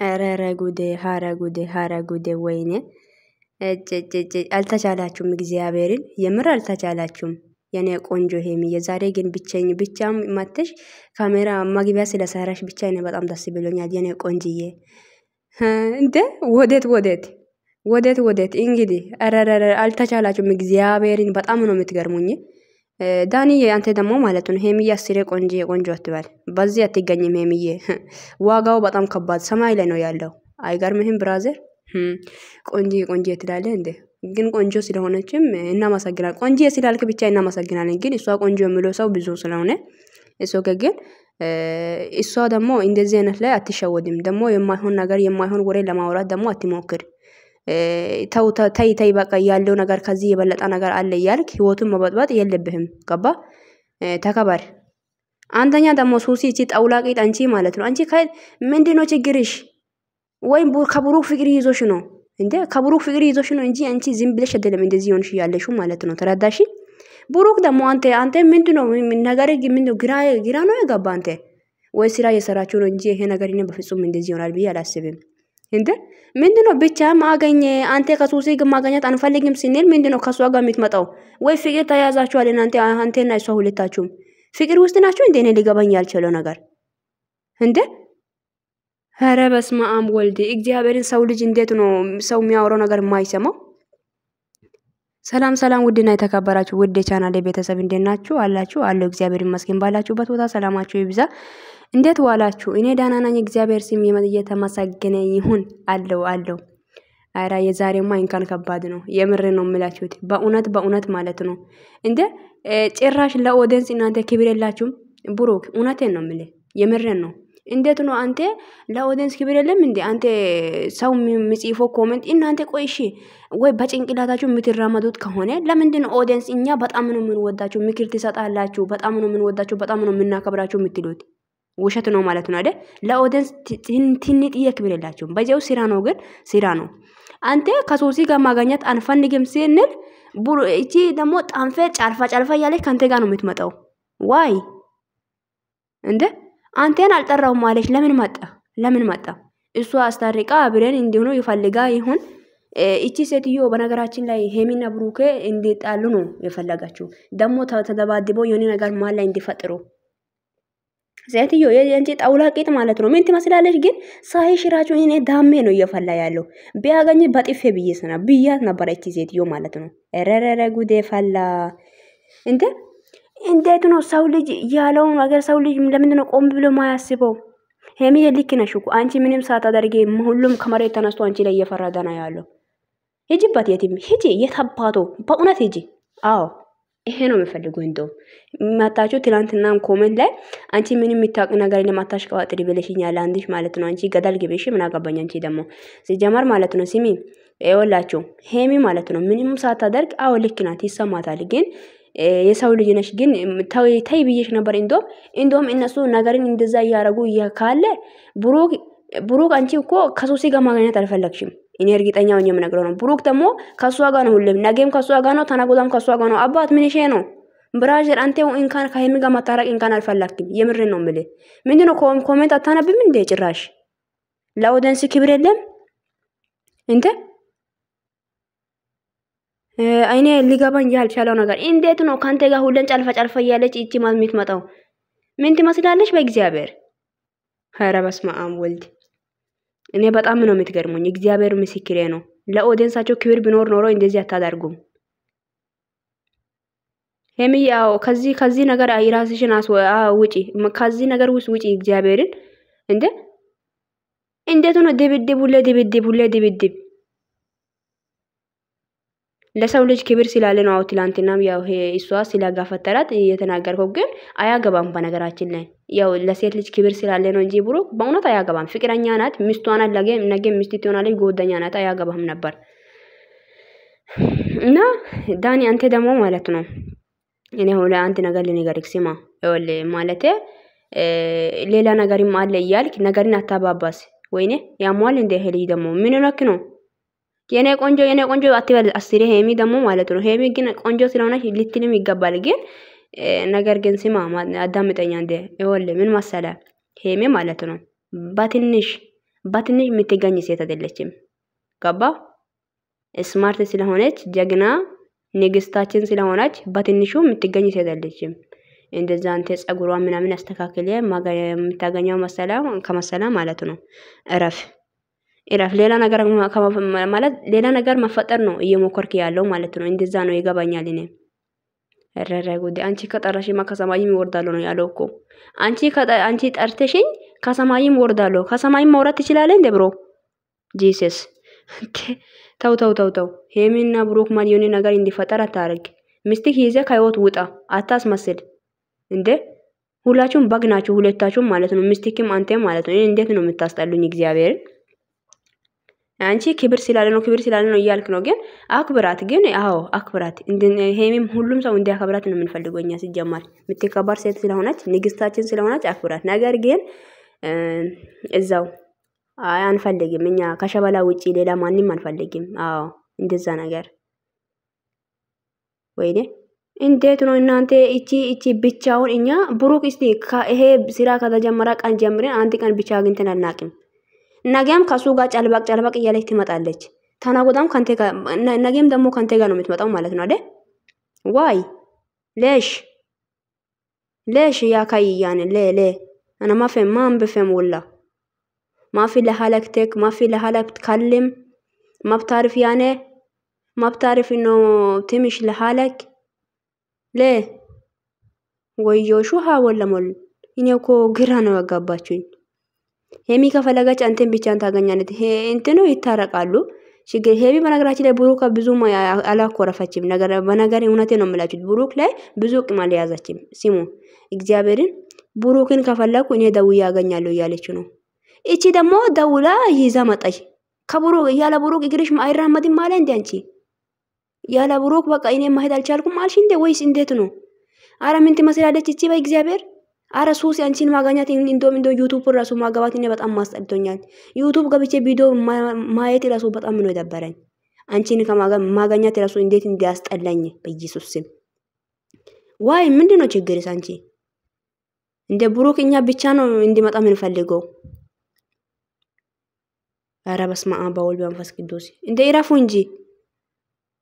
ኧረ ጉዴ! ኧረ ጉዴ! ወይኔ አልተቻላችሁም። እግዚአብሔርን የምር አልተቻላችሁም። የኔ ቆንጆ ሄሚ የዛሬ ግን ብቻም መተሽ ካሜራ መግቢያ ስለሰራሽ ብቻ እኔ በጣም ደስ ብሎኛል። የኔ ቆንጅዬ እንደ ወዴት እንግዲህ ኧረ አልተቻላችሁም። እግዚአብሔርን በጣም ነው የምትገርሙኝ። ዳኒዬ አንተ ደግሞ ማለት ነው ሄሚዬ አስሬ ቆንጆ አትበል። በዚህ አትገኝም ሄሚዬ። ዋጋው በጣም ከባድ ሰማይ ላይ ነው ያለው። አይገርምህም ብራዘር? ቆንጆ ትላለህ እንዴ? ግን ቆንጆ ስለሆነችም እናመሰግናለን። ቆንጆ ስላልክ ብቻ እናመሰግናለን። ግን እሷ ቆንጆ የሚለው ሰው ብዙ ስለሆነ እሷ ግን እሷ ደግሞ እንደዚህ አይነት ላይ አትሸወድም። ደግሞ የማይሆን ነገር የማይሆን ወሬ ለማውራት ደግሞ አትሞክር። ተይ በቃ ያለው ነገር ከዚህ የበለጠ ነገር አለ እያልክ ህይወቱን መበጥበጥ የለብህም። ገባ? ተከበር። አንደኛ ደግሞ ሱሲ እቺ ጠውላቂት አንቺ ማለት ነው። አንቺ ምንድነው ችግርሽ? ወይም ከብሩክ ፍቅር ይዞሽ ነው እንዴ? ከብሩክ ፍቅር ይዞሽ ነው እንጂ አንቺ ዝም ብለሽ አይደለም እንደዚህ ሆንሽ ያለሽው ማለት ነው። ተረዳሽ? ብሩክ ደግሞ አንተ ምንድነው ነገር ምንድነው ግራ ነው የገባ አንተ? ወይ ስራ እየሰራችሁ ነው እንጂ ይሄ ነገር እኔ በፍጹም እንደዚህ ይሆናል ብዬ አላስብም። እንዴ ምንድነው ብቻ ማገኘ አንተ ከሱሲ ግን ማገኘት አንፈልግም ስንል ምንድነው ከሷ ጋር የምትመጣው? ወይ ፍቅር ተያዛችኋል አንተና እሷ ሁለታችሁም ፍቅር ውስጥ ናችሁ እንዴ? እኔ ሊገባኝ ያልቻለው ነገር እንዴ! ኧረ በስመ አብ ወልድ እግዚአብሔርን። ሰው ልጅ እንዴት ነው ሰው የሚያወራው ነገር የማይሰማው? ሰላም ውድና የተከበራችሁ ውድ የቻናሌ ቤተሰብ እንዴት ናችሁ? አላችሁ አለው። እግዚአብሔር ይመስገን። ባላችሁበት ቦታ ሰላማችሁ ይብዛ። እንዴት ዋላችሁ? እኔ ደህና ነኝ። እግዚአብሔር ስም እየተመሰገነ ይሁን። አለው። አራ የዛሬማ እንኳን ከባድ ነው። የምር ነው የምላችሁት። በእውነት ማለት ነው እንዴ! ጭራሽ ለኦዲየንስ እናንተ ክብር የላችሁም። ብሩክ እውነቴን ነው የምልህ፣ የምሬን ነው። እንዴት ነው አንተ ለኦዲየንስ ክብር የለም እንዴ? አንተ ሰው የሚጽፈው ኮሜንት እናንተ ቆይ እሺ፣ ወይ በጭንቅላታችሁ የምትራመዱት ከሆነ ለምንድን ነው ኦዲየንስ እኛ በጣም ነው የምንወዳችሁ ምክር ትሰጣላችሁ፣ በጣም ነው የምንወዳችሁ፣ በጣም ነው የምናከብራችሁ የምትሉት? ውሸት ነው ማለት ነው አይደል? ለኦዲየንስ ትንጥዬ ክብር የላችሁም። በዚያው ስራ ነው፣ ግን ስራ ነው። አንተ ከሶሲ ጋር ማግኘት አንፈልግም ስንል እቺ ደግሞ ጣንፈ ጫልፋ እያለች ከአንተ ጋር ነው የምትመጣው። ዋይ እንዴ አንተን አልጠራውም ማለች። ለምን መጣ? እሷ አስታርቃ አብረን እንዲሆኑ ይፈልጋ ይሁን። እቺ ሴትዮ በነገራችን ላይ ሄሚና ብሩኬ እንዲጣሉ ነው የፈለጋችሁ። ደግሞ ተደባድበው የሆነ ነገር ማል ላይ እንዲፈጥሩ ሴትዮ የእንጂ ጠውላቂት ማለት ነው። ምን ትመስላለች ግን? ሳይሽራችሁ እኔ ዳሜ ነው እየፈላ ያለው። ቢያገኝ በጥፌ ብያት ነበር እቺ ሴትዮ ማለት ነው። ረረረ ጉዴ ፈላ እንዴ! እንዴት ነው ሰው ልጅ ያለው ነገር ሰው ልጅ ለምንድን ነው ቆም ብሎ ማያስበው? ሄሚ ልክ ነሽ እኮ አንቺ ምንም ሳታደርጊ ሁሉም ከመሬት ተነስቶ አንቺ ላይ እየፈረደ ነው ያለው። ሂጂበት፣ የትም ሂጂ፣ የታባቶ በእውነት ሂጂ። አዎ ይሄ ነው የምፈልገው። እንደው ማታችሁ ትላንትናም ኮሜንት ላይ አንቺ ምንም የሚታወቅ ነገር ለማታሽ ቀዋጥሪ ብለሽኛል አንዲሽ ማለት ነው። አንቺ ገዳል ግብሽ ምን አገባኝ? አንቺ ደግሞ ሲጀመር ማለት ነው ሲሚ ይወላችሁ ሄሚ ማለት ነው ምንም ሳታደርግ አዎ ልክ ናት፣ ይሰማታል ግን የሰው ልጅ ነሽ። ግን ተይ ብዬሽ ነበር። እንደውም እነሱ ነገርን እንደዛ እያረጉ ካለ ብሩክ አንቺ እኮ ከሶሲ ጋር ማግኘት አልፈለግሽም። እኔ እርግጠኛ ሆኜ የምነግረው ነው። ብሩክ ደግሞ ከሷ ጋር ነው፣ ሁሌም ነገም ከሷ ጋር ነው፣ ተነጎዳም ከሷ ጋር ነው። አባት ምን ይሄ ነው ብራዘር? አንተ እንኳን ከሄሚ ጋር ማታረቅ እንኳን አልፈለግክም። የምሬን ነው የምልህ። ምንድነው ኮሜንት አታነብም እንዴ? ጭራሽ ለኦዲየንስ ክብር የለም እንዴ? አይኔ ሊገባኝ ያልቻለው ነገር እንዴት ነው ካንተ ጋር ሁሉን ጫልፋ እያለች እቺ ማን የምትመጣው? ምን ትመስላለች? በእግዚአብሔር ኧረ በስመ አብ ወልድ። እኔ በጣም ነው የምትገርሙኝ። እግዚአብሔር ምስክሬ ነው። ለኦዲየንሳቸው ክብር ቢኖር ኖሮ እንደዚህ አታደርጉም። ሄሚ ያው ከዚህ ነገር ራስሽን ውጪ፣ ከዚህ ነገር ውስጥ ውጪ። እግዚአብሔርን እንዴት ነው ድብድብ ለሰው ልጅ ክብር ስላለ ነው። አው ትላንትናም ያው እሷ ስላጋፈጠራት እየተናገርከው፣ ግን አያገባም። በነገራችን ላይ ያው ለሴት ልጅ ክብር ስላለ ነው እንጂ ብሩክ በእውነት አያገባም። ፍቅረኛ ናት፣ ሚስቷ ናት፣ ነገ ሚስት ትሆናለች፣ ጓደኛ ናት። አያገባም ነበር። እና ዳኒ አንተ ደግሞ ማለት ነው እኔ ሁላ አንተ ነገር ልንገርክ ስማ፣ ማለት ሌላ ነገርም አለ እያልክ ነገርን አታባባስ። ወይኔ ያሟል እንደ ሄሊ ደግሞ ምን ነክ ነው? የኔ ቆንጆ አትበል አስሬ። ሄሚ ደግሞ ማለት ነው ሄሚ ግን ቆንጆ ስለሆነች ልትልም ይገባል። ግን ነገር ግን ስማ አዳምጠኛ እንደ ምን መሰለ ሄሚ ማለት ነው በትንሽ በትንሽ የምትገኝ ሴት አይደለችም። ገባ? ስማርት ስለሆነች ጀግና ንግስታችን ስለሆነች በትንሹ የምትገኝ ሴት አይደለችም። እንደዛ አንተ ጸጉሯ ምናምን አስተካክለ የምታገኘው ከመሰላ ማለት ነው። እረፍ ሌላ ነገር ማለት ሌላ ነገር መፈጠር ነው እየሞከርክ ያለው ማለት ነው። እንደዛ ነው ይገባኛል። እኔ ረረ ጉዴ አንቺ ከጠራሽማ ከሰማይም ይወርዳለሁ ነው ያለው እኮ። አንቺ ጠርተሽኝ ከሰማይም ወርዳለሁ። ከሰማይም መውረድ ትችላለህ እንዴ ብሮ? ጂሰስ ተው ሄሚና ብሩክ ማን የሆነ ነገር እንዲፈጠር አታርግ። ሚስቲክ ይዘህ ከህይወት ውጣ። አታስመስል እንዴ! ሁላችሁም በግ ናችሁ ሁለታችሁም ማለት ነው። ሚስቲክም አንተም ማለት ነው። እንዴት ነው የምታስጠሉኝ? እግዚአብሔር አንቺ ክብር ስላለ ነው እያልክ ነው። ግን አክብራት። ግን አዎ አክብራት። ሄሚም ሁሉም ሰው እንዲያከብራት ነው የምንፈልገው እኛ። ሲጀማር የምትከበር ሴት ስለሆነች ንግስታችን ስለሆነች አክብራት። ነገር ግን እዛው አንፈልግም እኛ ከሸበላ ውጪ ሌላ ማንንም አንፈልግም። አዎ እንደዛ ነገር ወይኔ እንዴት ነው እናንተ እቺ ብቻውን እኛ ብሩክ እስቲ ይሄ ስራ ከተጀመረ ቀን ጀምረን አንድ ቀን ብቻ አግኝተን አናውቅም። ነገም ከሱ ጋር ጨልባቅ እያለች ትመጣለች። ተናጎዳም ካንተ ጋር ነገም ደግሞ ካንተ ጋር ነው የምትመጣው ማለት ነው አይደል? ዋይ ليش يا كاي يعني ليه انا ما بفهم والله ما في لحالك ما في لحالك تكلم ما بتعرف يعني ما بتعرف انه تمشي لحالك ليه ወዮ ሹሃ ወለሞል እኔ እኮ ግራ ነው ያጋባችሁኝ። ሄሚ ከፈለጋች አንተን ብቻን ታገኛለት። እንትኑ ይታረቃሉ። ችግር ሄሚ በነገራችን ላይ ብሩክ ብዙ አላኮረፈችም። በነገር እውነቴ ነው የምላችሁ። ብሩክ ላይ ብዙ ቂም አልያዘችም። ሲሙ እግዚአብሔርን ብሩክን ከፈለኩ እኔ ደውዬ ያገኛለሁ እያለች ነው። እቺ ደግሞ ደውላ ይዛ መጣች። ከብሩክ ያለ ብሩክ እግርሽ አይራመድም ማለት እንዴ አንቺ? ያለ ብሩክ በቃ እኔ ማሄድ አልቻልኩም አልሽ እንዴ ወይስ እንዴት ነው? አረ ምን ትመስላለች እቺ በእግዚአብሔር። አረ ሱስ አንቺን ማገኛት እንደም ዩቲዩብ ራሱ ማገባት እኔ በጣም ማስጠልቶኛል። ዩቲዩብ ገብቼ ቪዲዮ ማየት ራሱ በጣም ነው የደበረኝ። አንቺን ማገኛት ራሱ እንዴት እንዲያስጠላኝ በኢየሱስ ስም። ዋይ ምንድነው ችግርሽ አንቺ? እንደ ብሩክ እኛ ብቻ ነው እንዲመጣ ምን ፈልገው? አረ በስመ አብ ወወልድ ወመንፈስ ቅዱስ። እንደ ይራፉ እንጂ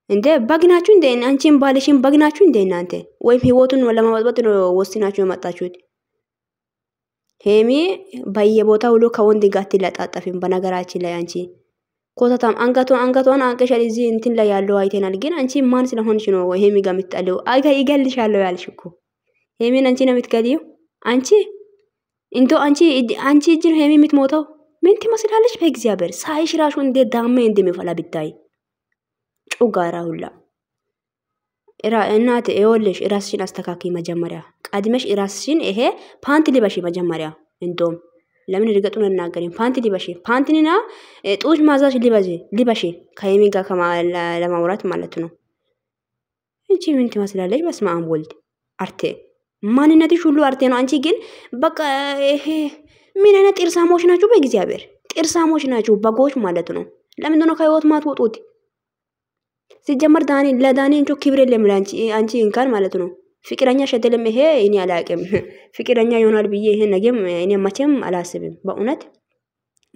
እንደ በግናችሁ እንደ አንቺን ባልሽን በግናችሁ እንደ እናንተ ወይም ህይወቱን ለማወጣት ነው ወስናችሁ የመጣችሁት። ሄሚ በየቦታው ሁሉ ከወንድ ጋር ትለጣጠፊም። በነገራችን ላይ አንቺ ኮታታም አንገቷን አንቀሻል። እዚህ እንትን ላይ ያለው አይተናል። ግን አንቺ ማን ስለሆንሽ ነው ሄሚ ጋር የምትጣለው? ይገልሻለሁ ያልሽ እኮ ሄሚን አንቺ ነው የምትገሊው። አንቺ እጅ ነው ሄሚ የምትሞተው። ምን ትመስላለች በእግዚአብሔር። ሳይሽ ራሱ እንደ ዳሜ እንደሚፈላ ብታይ ጩጋራ ሁላ እናት ይወልሽ። ራስሽን አስተካኪ መጀመሪያ። ቀድመሽ ራስሽን ይሄ ፓንት ሊበሺ መጀመሪያ። እንደውም ለምን እርግጡን እናገረኝ። ፓንት ሊበሺ ፓንትኒና ጡት ማዛሽ ሊበሺ ከሄሚ ጋር ለማውራት ማለት ነው። እንጂ ምን ትመስላለች? በስመ አብ ወልድ አርቴ ማንነትሽ ሁሉ አርቴ ነው። አንቺ ግን በቃ ይሄ ምን አይነት ጥርሳሞች ናችሁ? በእግዚአብሔር ጥርሳሞች ናችሁ፣ በጎች ማለት ነው። ለምን ነው ከህይወት ማትወጡት? ሲጀመር ለዳኒ እንጆ ክብር የለም አንቺ እንካን ማለት ነው። ፍቅረኛ ሸደለም ይሄ እኔ አላቅም። ፍቅረኛ ይሆናል ብዬ ይሄ ነገም እኔ መቼም አላስብም። በእውነት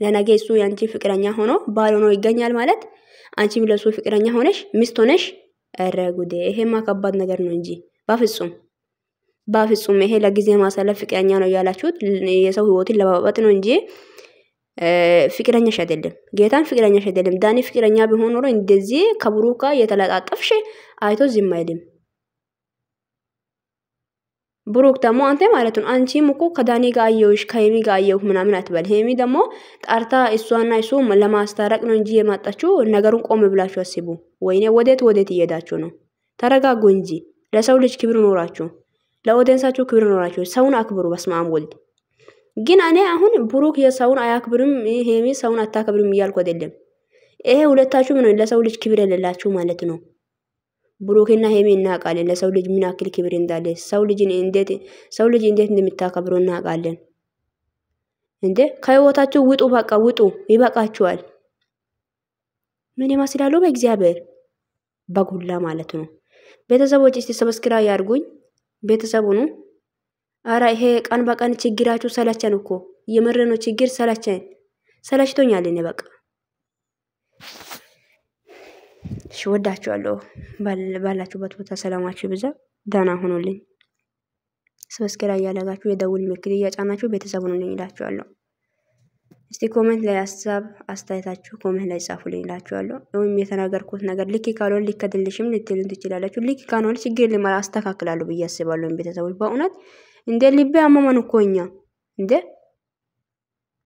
ለነገ እሱ ያንቺ ፍቅረኛ ሆኖ ባል ሆኖ ይገኛል ማለት አንቺም ለሱ ፍቅረኛ ሆነሽ ሚስት ሆነሽ ኧረ ጉዴ! ይሄማ ከባድ ነገር ነው እንጂ በፍጹም ይሄ ለጊዜ ማሳለፍ ፍቅረኛ ነው ያላችሁት የሰው ህይወትን ለማባባጥ ነው እንጂ ፍቅረኛሽ አይደለም። ጌታን ፍቅረኛሽ አይደለም። ዳኒ ፍቅረኛ ቢሆን ኖሮ እንደዚህ ከብሩክ ጋር የተላጣጠፍሽ አይቶ ዝም አይልም። ብሩክ ደግሞ አንተ ማለት ነው አንቺም እኮ ከዳኒ ጋር አየሁሽ ከሄሚ ጋር አየሁ ምናምን አትበል። ሄሚ ደግሞ ጣርታ እሷና እሱ ለማስታረቅ ነው እንጂ የማጣችሁ። ነገሩን ቆም ብላችሁ አስቡ። ወይኔ ወዴት እየሄዳችሁ ነው? ተረጋጉ እንጂ ለሰው ልጅ ክብር ኖራችሁ፣ ለኦዲየንሳችሁ ክብር ኖራችሁ ሰውን አክብሩ። በስመ አብ ወልድ። ግን እኔ አሁን ብሩክ የሰውን አያክብርም ሄሚ ሰውን አታከብርም እያልኩ አይደለም። ይሄ ሁለታችሁ ምን ለሰው ልጅ ክብር የሌላችሁ ማለት ነው። ብሩክና ሄሚ እናውቃለን ለሰው ልጅ ምን ያክል ክብር እንዳለ፣ ሰው ልጅ እንዴት እንደምታከብሩ እናውቃለን። እንዴ ከህይወታችሁ ውጡ፣ በቃ ውጡ፣ ይበቃችኋል። ምን ይመስላሉ በእግዚአብሔር በጉላ ማለት ነው። ቤተሰቦች እስቲ ሰብስክራይብ ያርጉኝ። ቤተሰቡ ነው። አረ ይሄ ቀን በቀን ችግራችሁ ሰለቸን እኮ የምር ነው። ችግር ሰለቸን። ሰለችቶኛል እኔ በቃ እሺ ወዳችኋለሁ ባላችሁበት ቦታ ሰላማችሁ ይብዛ ደህና ሁኑልኝ ሰብስክራይብ ያደረጋችሁ የደውል ምልክት እያጫናችሁ ቤተሰቡን እንላችኋለሁ እስቲ ኮሜንት ላይ ሐሳብ አስተያየታችሁ ኮሜንት ላይ ጻፉልኝ እላችኋለሁ ወይም የተናገርኩት ነገር ልክ ካልሆነ ሊከድልሽም ልትሉን ትችላላችሁ ልክ ካልሆነ ችግር ለማስተካከላለሁ ብዬ አስባለሁ ቤተሰቦች በእውነት እንደ ልቤ አመመን እኮ እኛ እንደ